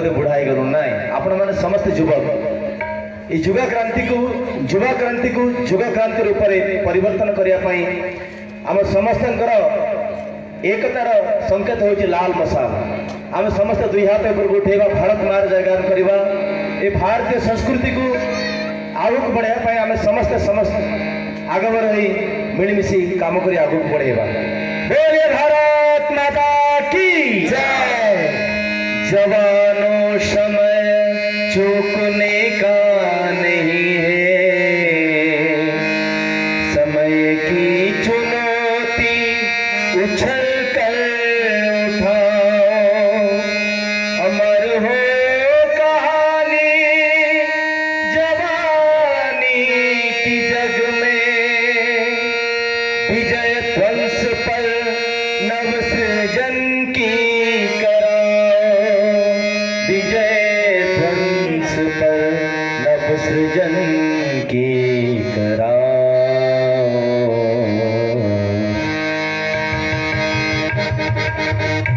बोधे बुढ़ा गलु ना आपण मैंने समस्त युवक ये युवा क्रांति को युवा क्रांति रूप में परिवर्तन करने आम समस्त एकतार संकेत हूँ लाल मशाल। आम समस्त दुई हाथ ऊपर उठेगा भारत मार जयगान करवा ये भारतीय संस्कृति को आगक बढ़ाया आम समस्त आग बढ़ी मिलमिशी काम कर आगक बढ़ेगा। बोलिए भारत माता की जय। जवानों समय चूकने का नहीं है, समय की चुनौती उछल कर उठाओ, अमर हो कहानी जवानी की जग में, विजय ध्वंस पर नव सृजन की कराओ, विजय ध्वंस पर नव सृजन की कराओ।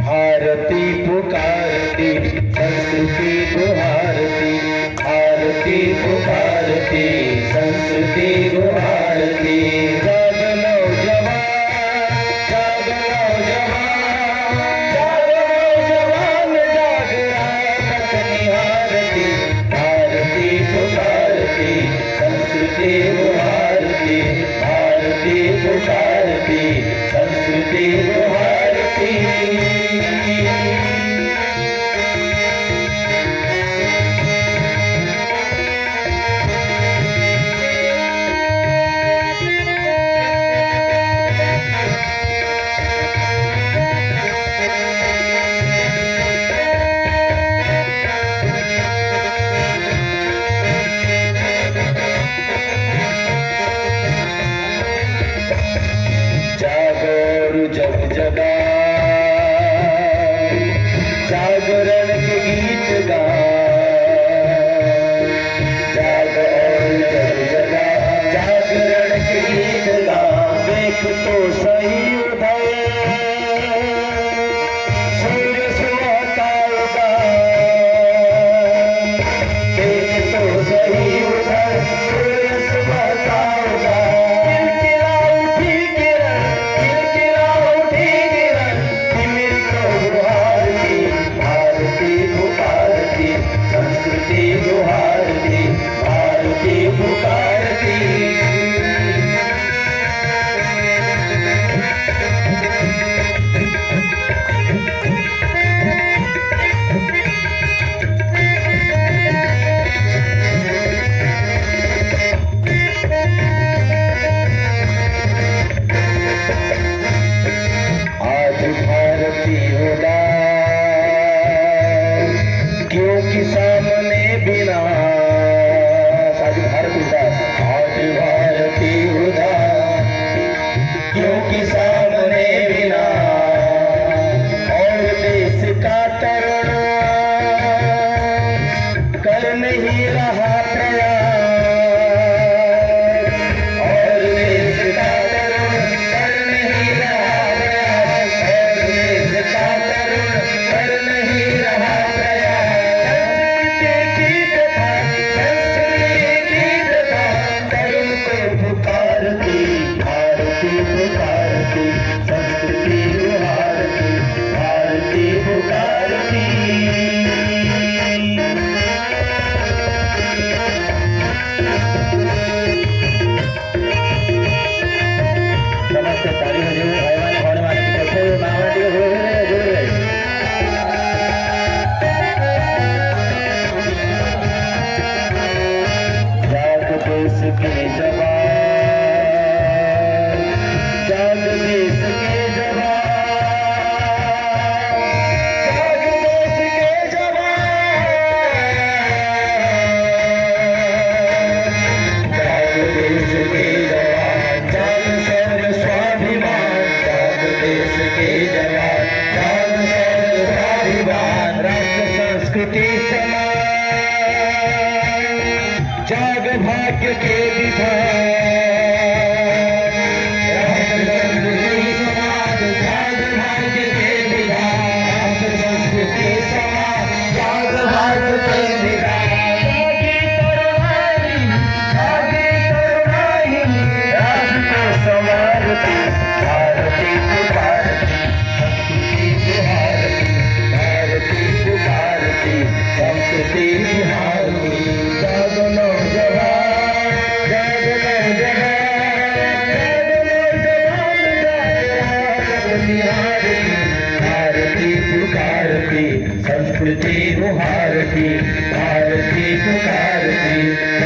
भारती पुकारती संस्कृति गुहारती, भारती पुकारती संस्कृति गुहारती। जाग नौजवान, जाग नौजवान, जाग नौजवान, जाग रात निहारती, भारती पुकारती संस्कृति गुहारती, भारती पुकारती संस्कृति गुहारती। जग जगा जागरण के गीत गा, जाग और जग जगा जागरण के गीत गा। देख तो सही उधर सूर्य सुहाता उगा, देख तो सही उधर सूर्य सुहाता उगा। संस्कृति गुहारती, भारती पुकारती। आज भारती होगा क्योंकि सामने बिना, आज भारत उदास, आज भारती उदास क्योंकि सामने बिना, और देश का तरुण कर नहीं रहा प्रयास, और देश का तरुण कर नहीं रहा प्रयास, और देश का तरुण कर नहीं रहा प्रयास। भारती पुकारती संस्कृति गुहारती, भारती पुकारती। समस्त ताली बजे भाई होने वाले जाग देश के जवान, जाग देश के जवान, जाग देश के जवान, जाग देश के जवान, जाग शौर्य स्वाभिमान, जाग देश के जवान, जाग शौर्य स्वाभिमान। राष्ट्र संस्कृति समाज, जाग भाग्य के विधान, जाग भाग्य के विधान, संस्कृति समाज, जाग संस्कृति उहारती भारती पुकारती